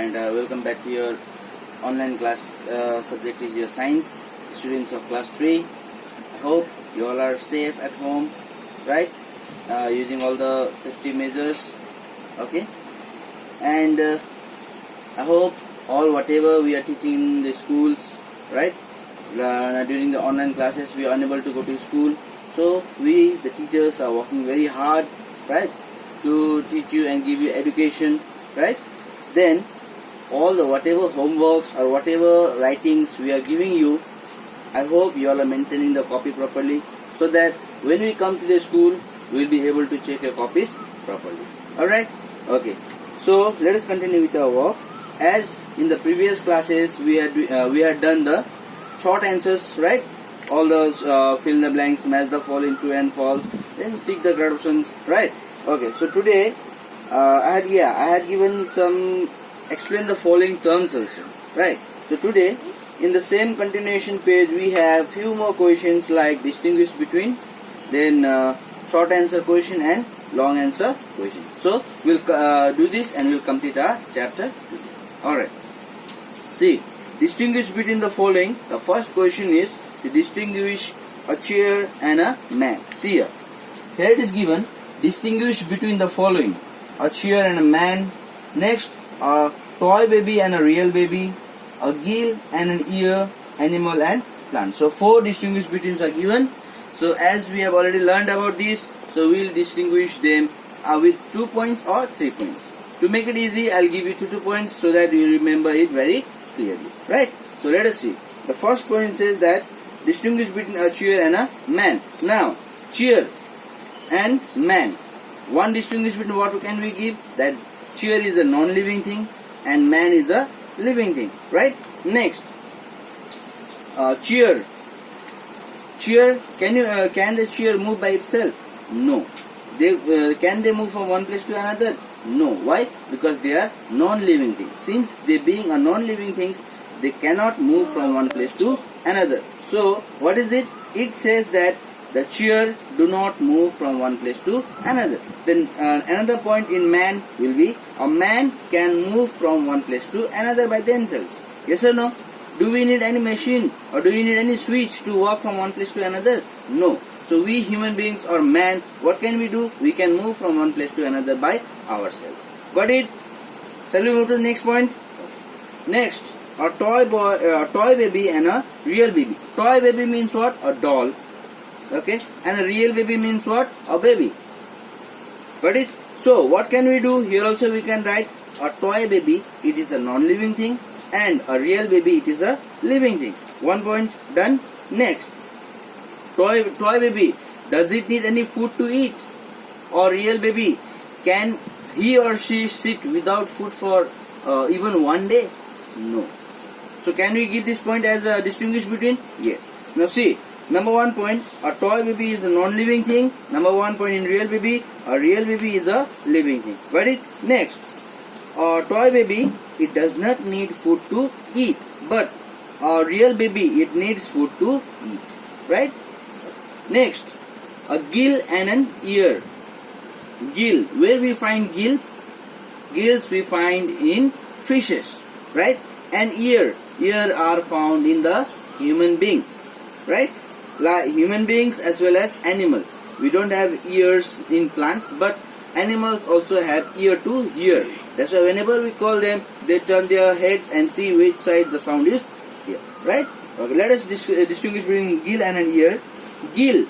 and welcome back to your online class. Subject is your science, students of class 3. I hope you all are safe at home, right? Using all the safety measures, okay? And I hope all whatever we are teaching in the schools, right? During the online classes we are unable to go to school, so we the teachers are working very hard, right, to teach you and give you education, right? Then all the whatever homeworks or whatever writings we are giving you, I hope you all are maintaining the copy properly, so that when we come to the school we will be able to check your copies properly. Alright, okay, so let us continue with our work. As in the previous classes we had done the short answers, right? All those fill in the blanks, match the following true and false, then tick the correct options, right? Okay, so today I had given some explain the following terms also, right? So today in the same continuation page we have few more questions like distinguish between, then short answer question and long answer question. So we'll do this and we'll complete our chapter today. Alright, see, distinguish between the following. The first question is to distinguish a chair and a man. See here. Here it is given, distinguish between the following: a chair and a man. Next, a toy baby and a real baby, a gill and an ear, animal and plant. So 4 distinguish betweens are given. So as we have already learned about this, so we will distinguish them with 2 points or 3 points. To make it easy, I'll give you 2 points so that you remember it very clearly, right? So let us see. The first point says that distinguish between a chair and a man. Now, chair and man. One distinguish between what can we give? That chair is a non-living thing and man is a living thing, right? Next, chair. Chair, can the chair move by itself? No. Can they move from one place to another? No. Why? Because they are non-living things. Since they being a non-living things, they cannot move from one place to another. So what is it? It says that the chair do not move from one place to another. Then another point in man will be a man can move from one place to another by themselves. Yes or no? Do we need any machine or do we need any switch to walk from one place to another? No. So we human beings or man, what can we do? We can move from one place to another by ourselves. Got it? Shall we move to the next point? Next, a toy baby and a real baby. Toy baby means what? A doll. Okay, and a real baby means what? A baby. Got it? So what can we do? Here also we can write a toy baby, it is a non-living thing, and a real baby, it is a living thing. 1 point done. Next, toy baby, does it need any food to eat? Or real baby, can he or she sit without food for even one day? No. So can we give this point as a distinguish between? Yes. Now see, number 1 point, a toy baby is a non-living thing. Number 1 point in real baby, a real baby is a living thing. Got it? Next, a toy baby, it does not need food to eat, but a real baby, it needs food to eat. Right? Next, a gill and an ear. Gill, where we find gills? Gills we find in fishes, right? And ear are found in the human beings, right? Like human beings as well as animals. We don't have ears in plants, but animals also have ear to hear. That's why whenever we call them, they turn their heads and see which side the sound is here, right? Okay, let us distinguish between gill and an ear. Gill,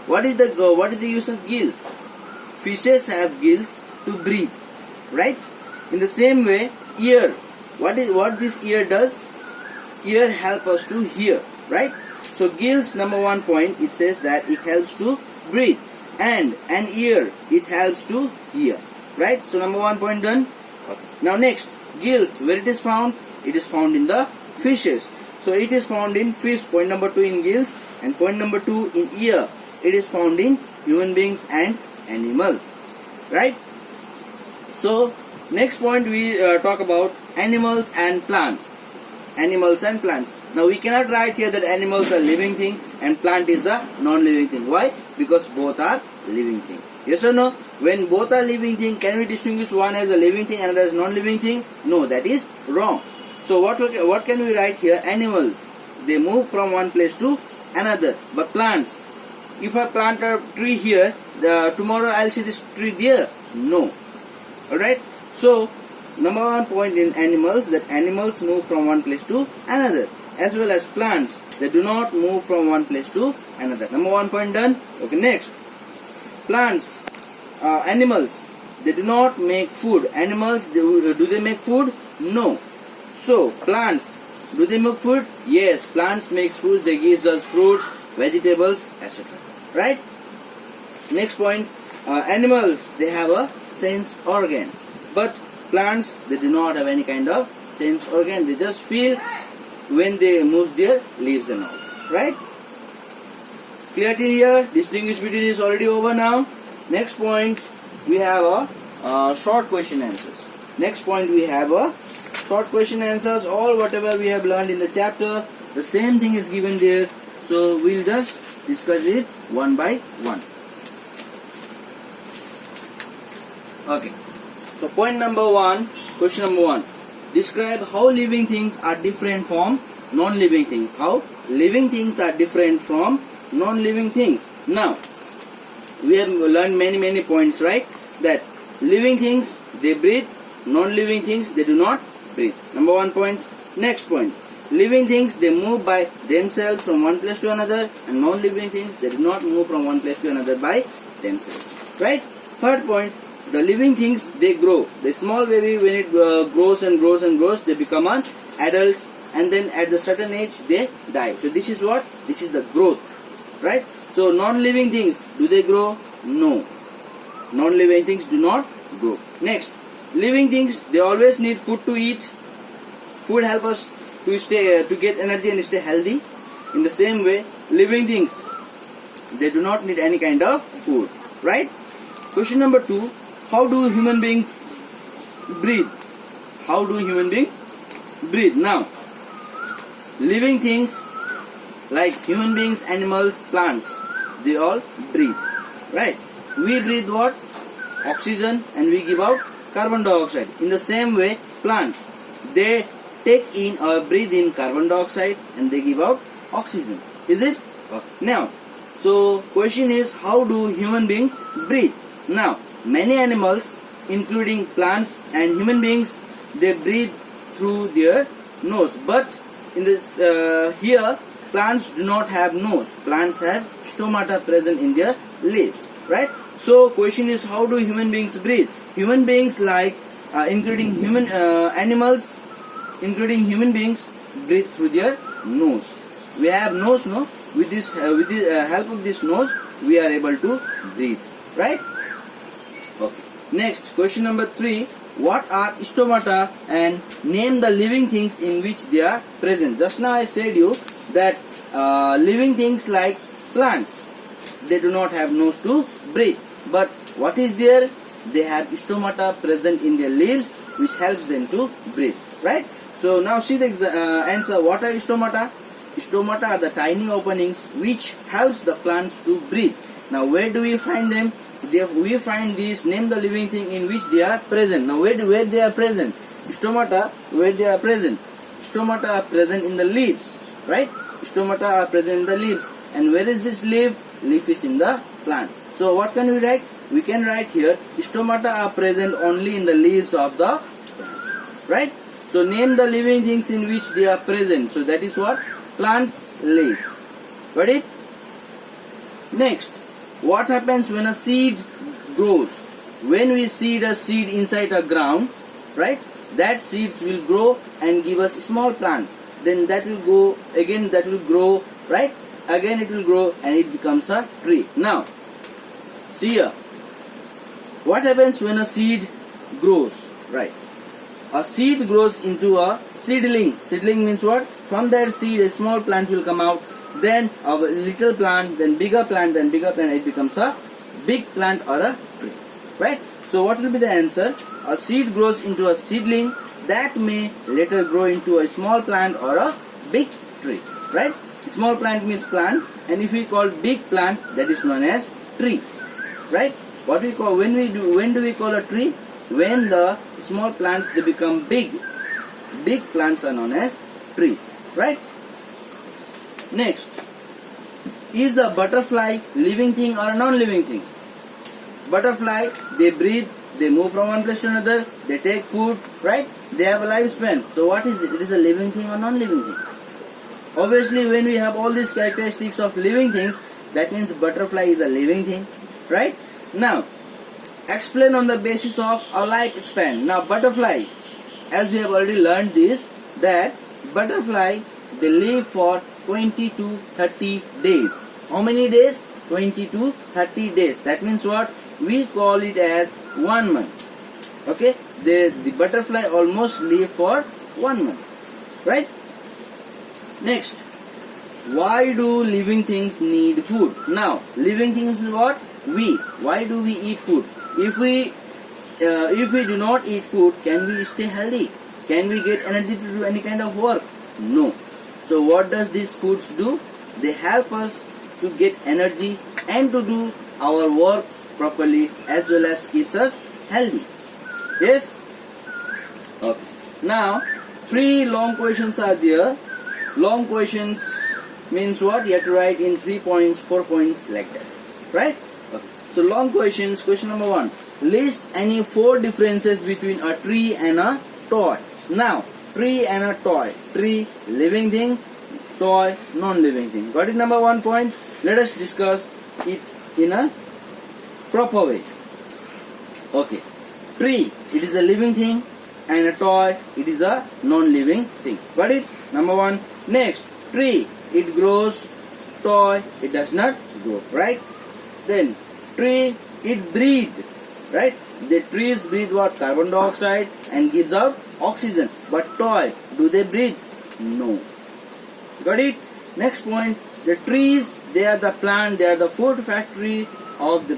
what is the use of gills? Fishes have gills to breathe, right? In the same way, ear, what this ear does? Ear help us to hear, right? So gills, number 1 point, it says that it helps to breathe, and an ear, it helps to hear, right? So number 1 point done. Okay. Now next, gills, where it is found? It is found in the fishes. So it is found in fish, point number 2 in gills, and point number 2 in ear. It is found in human beings and animals, right? So next point we talk about animals and plants. Animals and plants. Now we cannot write here that animals are living thing and plant is a non-living thing. Why? Because both are living thing. Yes or no? When both are living thing, can we distinguish one as a living thing and another as non-living thing? No, that is wrong. So what can we write here? Animals, they move from one place to another. But plants, if I plant a tree here, tomorrow I'll see this tree there. No. Alright? So, number one point in animals, that animals move from one place to another. As well as plants, they do not move from one place to another. Number one point done. Okay, next. Plants, animals, they do not make food. Animals, do they make food? No. So, plants, do they make food? Yes, plants make food. They give us fruits, vegetables, etc. Right? Next point, animals, they have a sense organs. But plants, they do not have any kind of sense organ. They just feel when they move their leaves and all. Right? Clear till here? Distinguish between is already over now. Next point, we have a short question answers. Next point, we have a short question answers. All whatever we have learned in the chapter, the same thing is given there. So we'll just discuss it one by one. Okay. So point number one, question number one. Describe how living things are different from non-living things. How living things are different from non-living things. Now, we have learned many points, right? That living things, they breathe. Non-living things, they do not breathe. Number one point. Next point. Living things, they move by themselves from one place to another. And non-living things, they do not move from one place to another by themselves. Right? Third point. The living things, they grow. The small baby, when it grows and grows and grows, they become an adult. And then at the certain age, they die. So this is what? This is the growth. Right? So non-living things, do they grow? No. Non-living things do not grow. Next, living things, they always need food to eat. Food help us to stay to get energy and stay healthy. In the same way, living things, they do not need any kind of food. Right? Question number two, how do human beings breathe? How do human beings breathe? Now, living things like human beings, animals, plants, they all breathe, right? We breathe what? Oxygen, and we give out carbon dioxide. In the same way, plants, they take in or breathe in carbon dioxide and they give out oxygen. Is it? Okay. Now, so question is, how do human beings breathe? Now, many animals, including plants and human beings, they breathe through their nose. But in this here, plants do not have nose. Plants have stomata present in their leaves, right? So question is, how do human beings breathe? Human beings, like including human animals, including human beings, breathe through their nose. We have nose, no? With this help of this nose, we are able to breathe, right? Okay. Next, question number 3. What are stomata, and name the living things in which they are present. Just now I said you that living things like plants, they do not have nose to breathe. But what is there? They have stomata present in their leaves, which helps them to breathe. Right? So now see the answer. What are stomata? Stomata are the tiny openings which helps the plants to breathe. Now where do we find them? We find these. Name the living thing in which they are present. Now where they are present? Stomata, where they are present? Stomata are present in the leaves, right? Stomata are present in the leaves. And where is this leaf? Leaf is in the plant. So what can we write? We can write here, stomata are present only in the leaves of the plant, right? So name the living things in which they are present. So that is what? Plant's leaf. Got it? Next, what happens when a seed grows? When we seed a seed inside a ground, right? That seeds will grow and give us a small plant. Then that will go again, that will grow, right? Again it will grow and it becomes a tree. Now, see here. What happens when a seed grows? Right. A seed grows into a seedling. Seedling means what? From that seed a small plant will come out. Then a little plant, then bigger plant, then bigger plant. It becomes a big plant or a tree. Right? So what will be the answer? A seed grows into a seedling that may later grow into a small plant or a big tree. Right? Small plant means plant, and if we call big plant, that is known as tree. Right? What we call when do we call a tree? When the small plants they become big. Big plants are known as trees, right? Next, is the butterfly living thing or a non-living thing? Butterfly, they breathe, they move from one place to another, they take food, right? They have a lifespan. So what is it? It is a living thing or non-living thing? Obviously, when we have all these characteristics of living things, that means butterfly is a living thing, right? Now, explain on the basis of our lifespan. Now, butterfly, as we have already learned this, that butterfly, they live for 20 to 30 days. How many days? 20 to 30 days. That means what? We call it as 1 month. Okay? The butterfly almost live for 1 month. Right? Next, why do living things need food? Now, living things is what? We. Why do we eat food? If we do not eat food, can we stay healthy? Can we get energy to do any kind of work? No. So what does these foods do? They help us to get energy and to do our work properly, as well as keeps us healthy. Yes? Okay. Now, 3 long questions are there. Long questions means what? You have to write in 3 points, 4 points, like that. Right? Okay. So long questions. Question number 1. List any 4 differences between a tree and a toy. Now, tree and a toy. Tree, living thing. Toy, non-living thing. Got it? Number 1 point. Let us discuss it in a proper way. Okay. Tree, it is a living thing, and a toy, it is a non-living thing. Got it? Number 1. Next, tree, it grows. Toy, it does not grow. Right? Then, tree, it breathes. Right? The trees breathe what? Carbon dioxide and gives out oxygen. But toy, do they breathe? No. Got it? Next point, the trees, they are the plant, they are the food factory of the,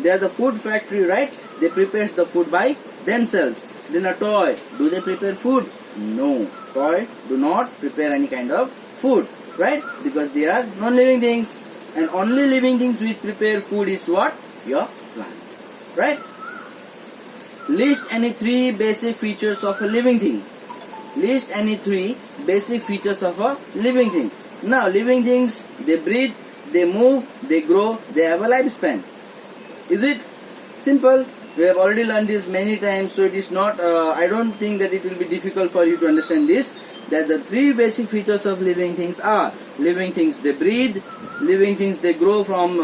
they are the food factory, right? They prepare the food by themselves. Then a toy, do they prepare food? No. Toy do not prepare any kind of food, right? Because they are non-living things. And only living things which prepare food is what? Your plant, right? List any 3 basic features of a living thing. List any 3 basic features of a living thing. Now, living things, they breathe, they move, they grow, they have a lifespan. Is it simple? We have already learned this many times, so it is not, I don't think that it will be difficult for you to understand this. That the 3 basic features of living things are: living things, they breathe; living things, they grow from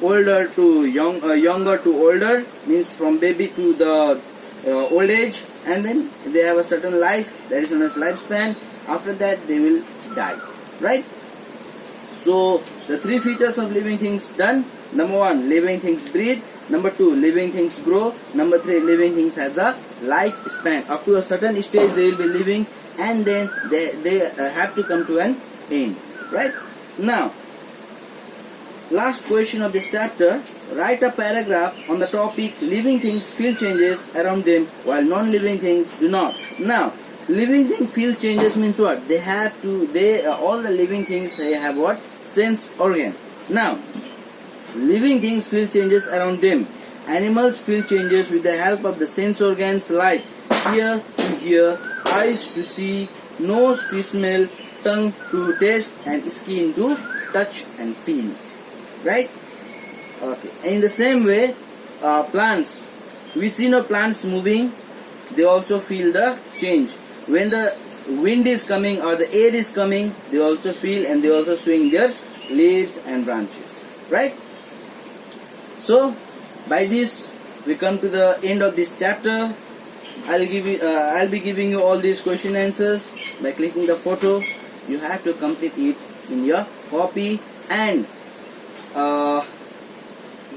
older to younger to older, means from baby to the old age, and then they have a certain life, that is known as lifespan. After that, they will die, right? So, the 3 features of living things done. Number 1, living things breathe. Number 2, living things grow. Number 3, living things has a lifespan. Up to a certain stage, they will be living, and then they have to come to an end, right? Now, last question of this chapter. Write a paragraph on the topic living things feel changes around them while non-living things do not. Now, living things feel changes means what? They have to, all the living things, they have what? Sense organ. Now, living things feel changes around them. Animals feel changes with the help of the sense organs like ear to hear, eyes to see, nose to smell, tongue to taste, and skin to touch and feel. Right? Okay. In the same way, plants, we see no plants moving, they also feel the change. When the wind is coming or the air is coming, they also feel and they also swing their leaves and branches. Right? So, by this, we come to the end of this chapter. I'll be giving you all these question answers by clicking the photo. You have to complete it in your copy, and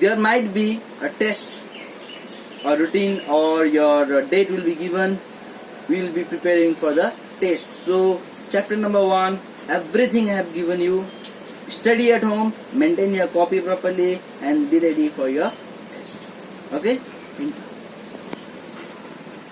there might be a test or routine, or your date will be given. We will be preparing for the test. So, chapter number 1, everything I have given you. Study at home, maintain your copy properly, and be ready for your test. Okay? Thank you.